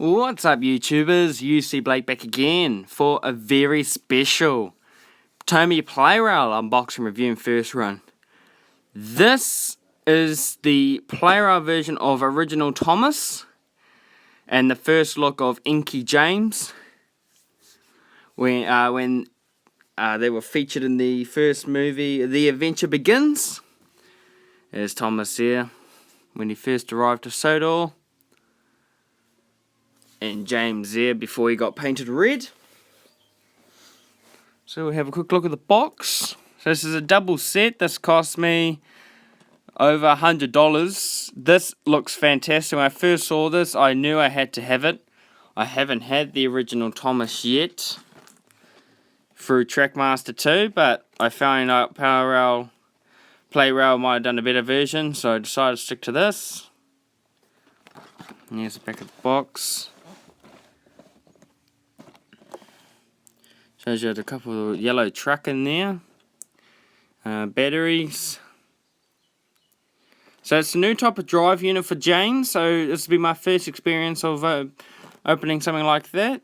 What's up, YouTubers? UC Blake back again for a very special Tomy Plarail unboxing review and first run. This is the Plarail version of original Thomas and the first look of Inky James when they were featured in the first movie, The Adventure Begins. There's Thomas here when he first arrived to Sodor. And James there before he got painted red. So we'll have a quick look at the box. So this is a double set. This cost me over $100. This looks fantastic. When I first saw this, I knew I had to have it. I haven't had the original Thomas yet through Trackmaster 2, but I found out Plarail might have done a better version, so I decided to stick to this. And here's the back of the box. Shows you a couple of yellow truck in there. Batteries. So it's a new type of drive unit for James. So this will be my first experience of opening something like that.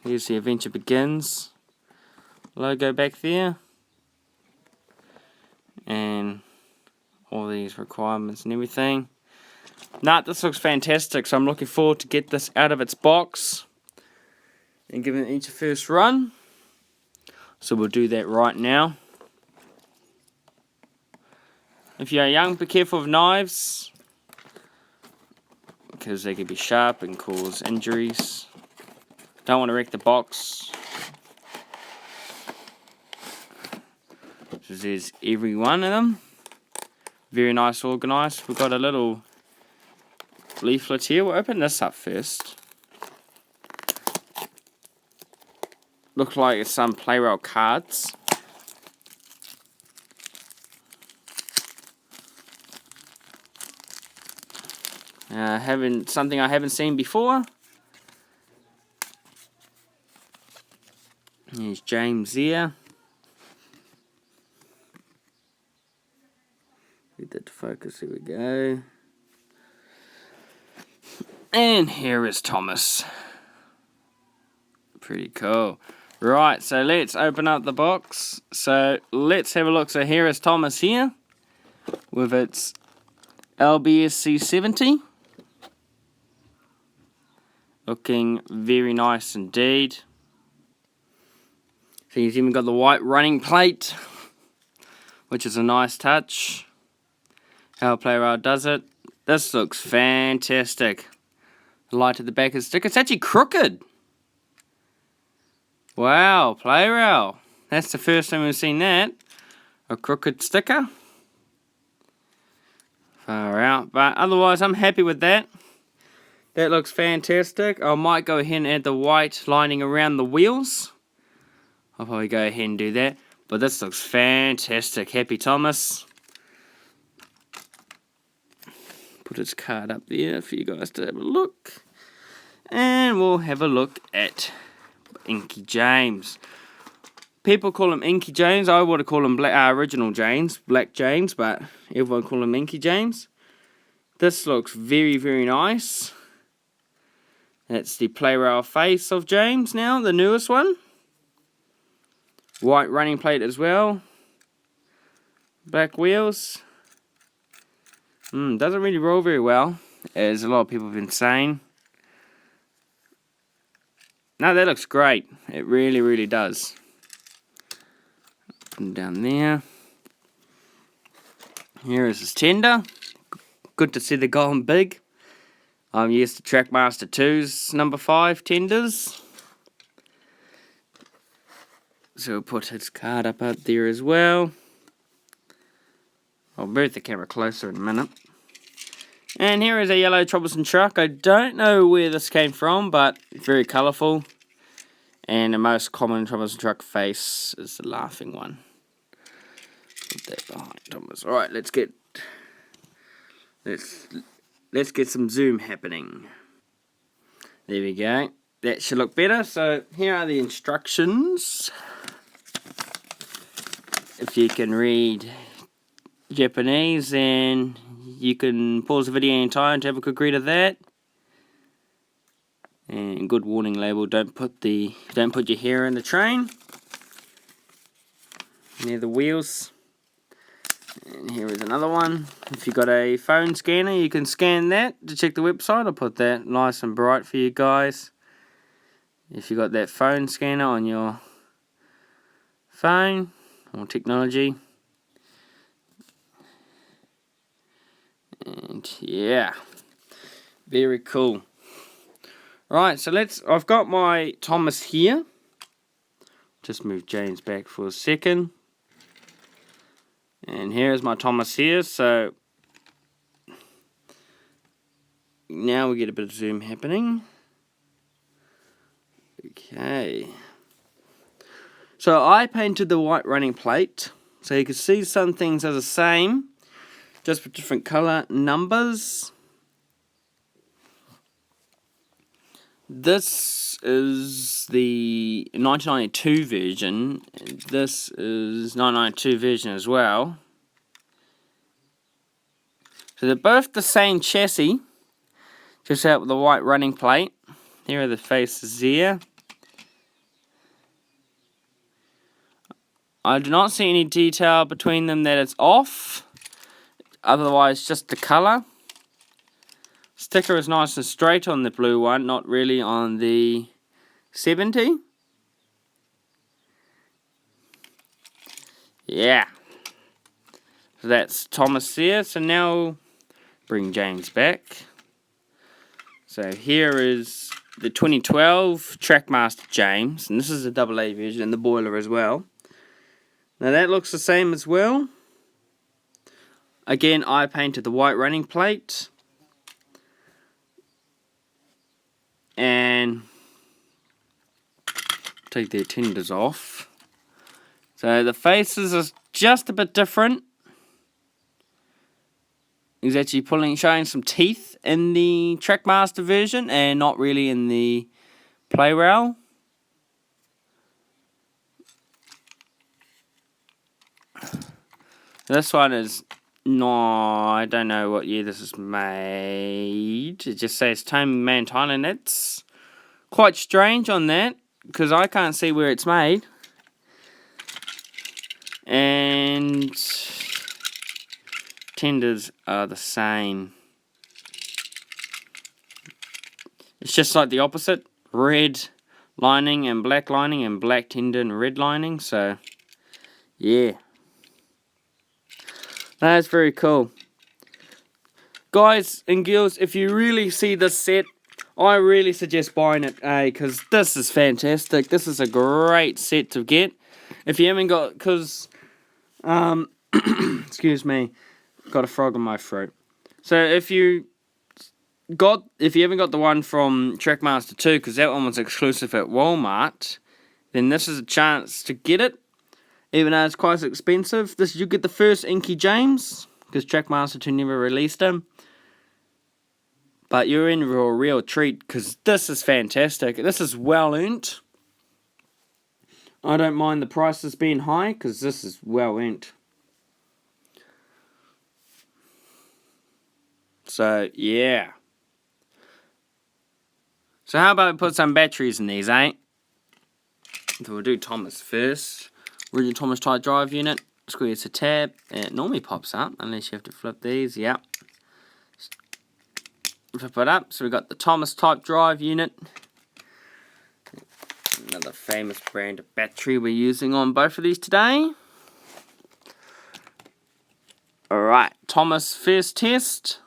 Here's The Adventure Begins logo back there. And all these requirements and everything. This looks fantastic. So I'm looking forward to get this out of its box and giving it each a first run. So we'll do that right now. If you're young, be careful of knives, because they can be sharp and cause injuries. Don't want to wreck the box. So there's every one of them. Very nice organised. We've got a little leaflet here. We'll open this up first. Looks like it's some Plarail cards. Something I haven't seen before. Here's James here. Get that to focus. Here we go. And here is Thomas. Pretty cool. Right, so let's open up the box. So let's have a look. So here is Thomas here with its LBSC 70. Looking very nice indeed. So you've even got the white running plate, which is a nice touch. How Plarail does it. This looks fantastic. The light at the back of the sticker. It's actually crooked. Wow, Plarail. That's the first time we've seen that. A crooked sticker. Far out. But otherwise, I'm happy with that. That looks fantastic. I might go ahead and add the white lining around the wheels. I'll probably go ahead and do that. But this looks fantastic. Happy Thomas. Put his card up there for you guys to have a look. And we'll have a look at Inky James. People call him Inky James. I would have called him original James, Black James, but everyone call him Inky James. This looks very, very nice. That's the Plarail face of James now, the newest one. White running plate as well. Black wheels. Doesn't really roll very well, as a lot of people have been saying. No, that looks great. It really, really does. And down there. Here is his tender. Good to see the going big. I'm used to Trackmaster 2's number 5 tenders. So we'll put his card up there as well. I'll move the camera closer in a minute. And here is a yellow troublesome truck. I don't know where this came from, but very colourful. And the most common troublesome truck face is the laughing one. Put that behind Thomas. Alright, let's get some zoom happening. There we go. That should look better. So here are the instructions. If you can read Japanese, then you can pause the video anytime to have a quick read of that. And good warning label, don't put your hair in the train near the wheels. And here is another one. If you've got a phone scanner, you can scan that to check the website. I'll put that nice and bright for you guys. If you've got that phone scanner on your phone or technology. And yeah, very cool. Right, so I've got my Thomas here. Just move James back for a second. And here's my Thomas here, so now we get a bit of zoom happening. Okay. So I painted the white running plate, so you can see some things are the same, just with different colour numbers. This is the 1992 version. This is 1992 version as well. So they're both the same chassis, just out with the white running plate. Here are the faces there. I do not see any detail between them that it's off. Otherwise, just the colour. Sticker is nice and straight on the blue one, not really on the 70. Yeah. So that's Thomas there. So now bring James back. So here is the 2012 Trackmaster James, and this is the AA version and the boiler as well. Now that looks the same as well. Again, I painted the white running plate. And take the tenders off. So the faces are just a bit different. He's actually showing some teeth in the Trackmaster version and not really in the Plarail. This one is I don't know what year this is made. It just says Tomy Plarail. It's quite strange on that because I can't see where it's made. And tenders are the same. It's just like the opposite. Red lining and black tender and red lining. So, yeah. That's very cool. Guys and girls, if you really see this set, I really suggest buying it, because this is fantastic. This is a great set to get. If you haven't got, because, excuse me, got a frog in my throat. So if you haven't got the one from Trackmaster 2, because that one was exclusive at Walmart, then this is a chance to get it. Even though it's quite expensive, you get the first Inky James, because Trackmaster 2 never released him. But you're in for a real treat, because this is fantastic. This is well earned. I don't mind the prices being high, because this is well earned. So, yeah. So how about we put some batteries in these, eh? So we'll do Thomas first. Original Thomas type drive unit. Squeeze the tab. It normally pops up, unless you have to flip these. Yep. Flip it up. So we've got the Thomas type drive unit. Another famous brand of battery we're using on both of these today. Alright, Thomas first test.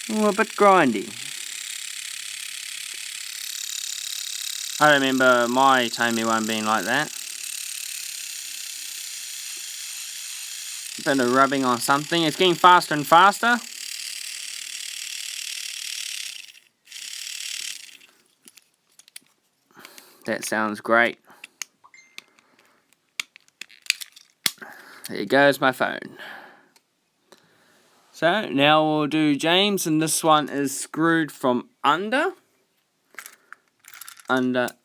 Oh, a bit grindy. I remember my Tomy one being like that. Bit of rubbing on something. It's getting faster and faster. That sounds great. There goes my phone. So now we'll do James, and this one is screwed from under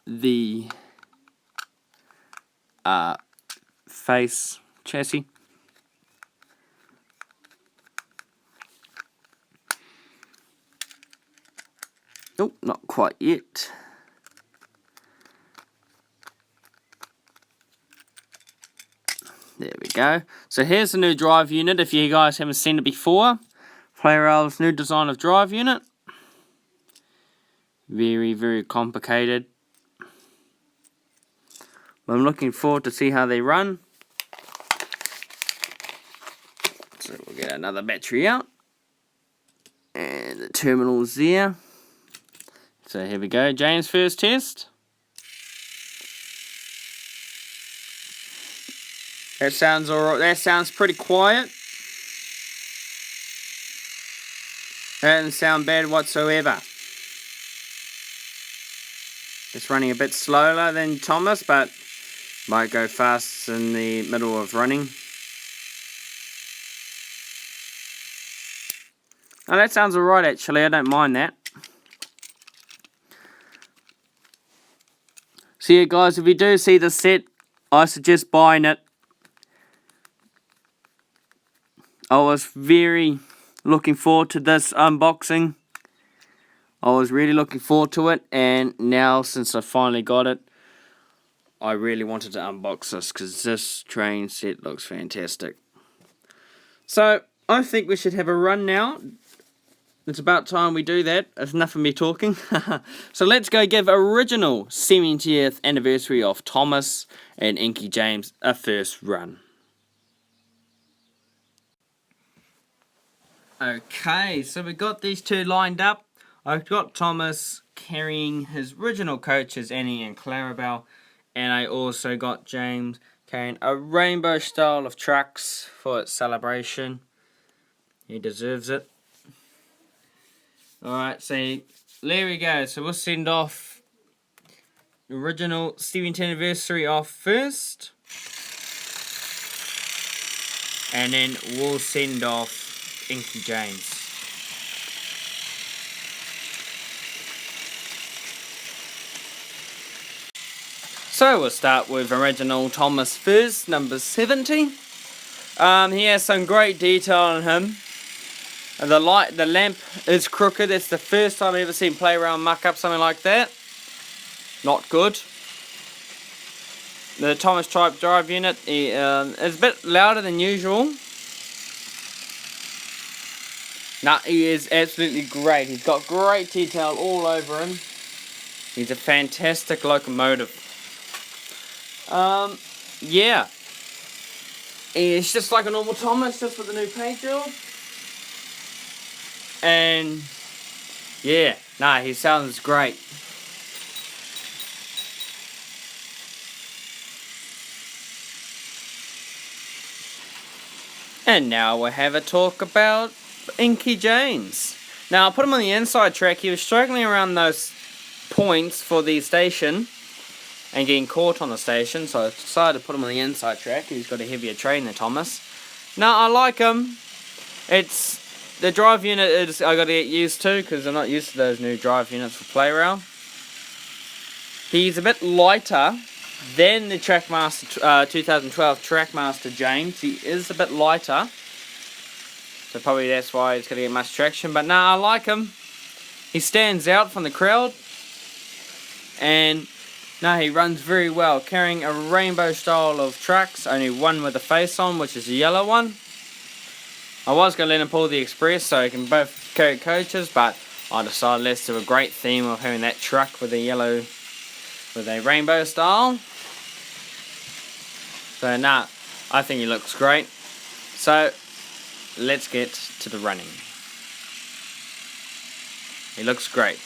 the face chassis. Oh, not quite yet. There we go. So here's the new drive unit if you guys haven't seen it before. Plarail's new design of drive unit. Very, very complicated. I'm looking forward to see how they run. So we'll get another battery out. And the terminal's there. So here we go, James' first test. That sounds alright. That sounds pretty quiet. That doesn't sound bad whatsoever. It's running a bit slower than Thomas, but might go fast in the middle of running. Oh, that sounds alright actually. I don't mind that. So yeah, guys, if you do see the set, I suggest buying it. I was very looking forward to this unboxing. I was really looking forward to it, and now since I finally got it, I really wanted to unbox this because this train set looks fantastic. So I think we should have a run now. It's about time we do that. It's enough of me talking. So let's go give original 70th anniversary of Thomas and Inky James a first run. Okay, so we got these two lined up. I've got Thomas carrying his original coaches, Annie and Clarabelle, and I also got James carrying a rainbow style of trucks for its celebration. He deserves it. Alright, so there we go. So we'll send off the original 70th anniversary off first. And then we'll send off Inky James. So we'll start with original Thomas first, number 70. He has some great detail on him. The lamp is crooked. It's the first time I've ever seen Plarail muck up something like that. Not good. The Thomas type drive unit is a bit louder than usual. Nah, he is absolutely great. He's got great detail all over him. He's a fantastic locomotive. Yeah. It's just like a normal Thomas, just with a new paint job. And yeah, nah, he sounds great. And now we'll have a talk about Inky James. Now, I put him on the inside track. He was struggling around those points for the station and getting caught on the station, so I decided to put him on the inside track. He's got a heavier train than Thomas. Now, I like him. It's the drive unit is I got to get used to because I'm not used to those new drive units for Plarail. He's a bit lighter than the Trackmaster 2012 Trackmaster James. He is a bit lighter, so probably that's why he's going to get much traction. But nah, I like him. He stands out from the crowd, and no, he runs very well, carrying a rainbow style of trucks, only one with a face on, which is the yellow one. I was going to let him pull the express so he can both carry coaches, but I decided let's do a great theme of having that truck with a yellow, with a rainbow style. So nah, I think he looks great. So let's get to the running. He looks great.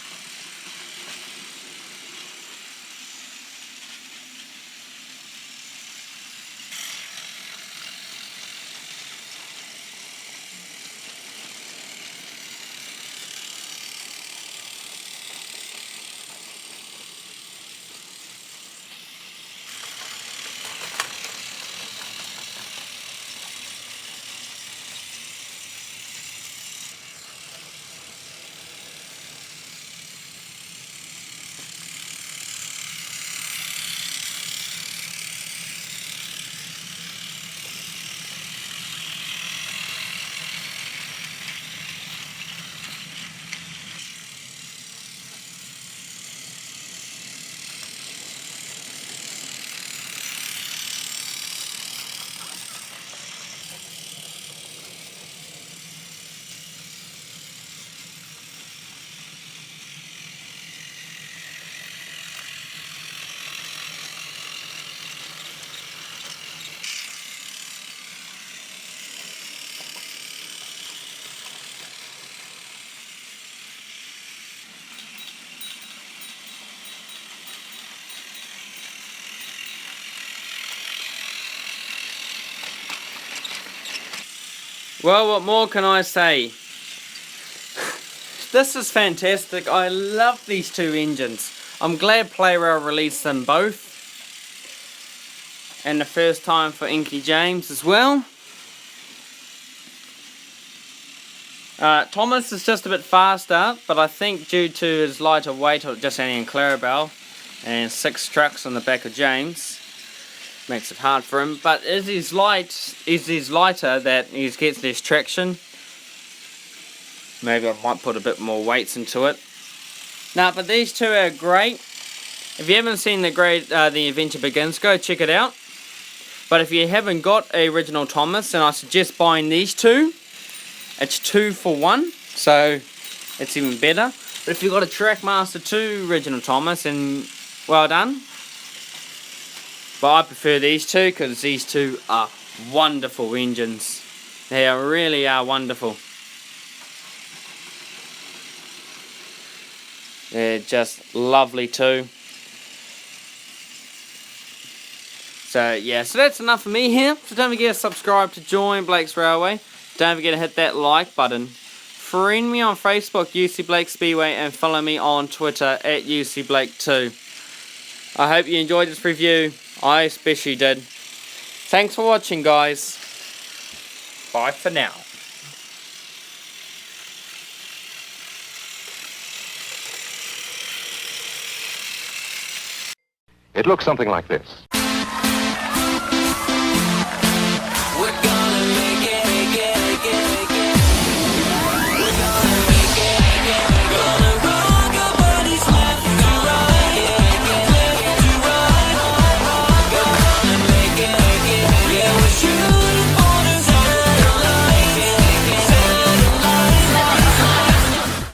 Well, what more can I say? This is fantastic. I love these two engines. I'm glad Plarail released them both. And the first time for Inky James as well. Thomas is just a bit faster, but I think due to his lighter weight, or just only in Plarail, and 6 trucks on the back of James, makes it hard for him. But as he's lighter, that he gets less traction. Maybe I might put a bit more weights into it. Now, but these two are great. If you haven't seen the Adventure Begins, go check it out. But if you haven't got a original Thomas, then I suggest buying these two. It's 2 for 1, so it's even better. But if you've got a Trackmaster 2 original Thomas, then well done. But I prefer these two because these two are wonderful engines. They really are wonderful. They're just lovely too. So yeah, so that's enough for me here. So don't forget to subscribe to join Blake's Railway. Don't forget to hit that like button. Friend me on Facebook, UC Blake Speedway, and follow me on Twitter at UC Blake 2. I hope you enjoyed this review. I especially did. Thanks for watching, guys. Bye for now. It looks something like this.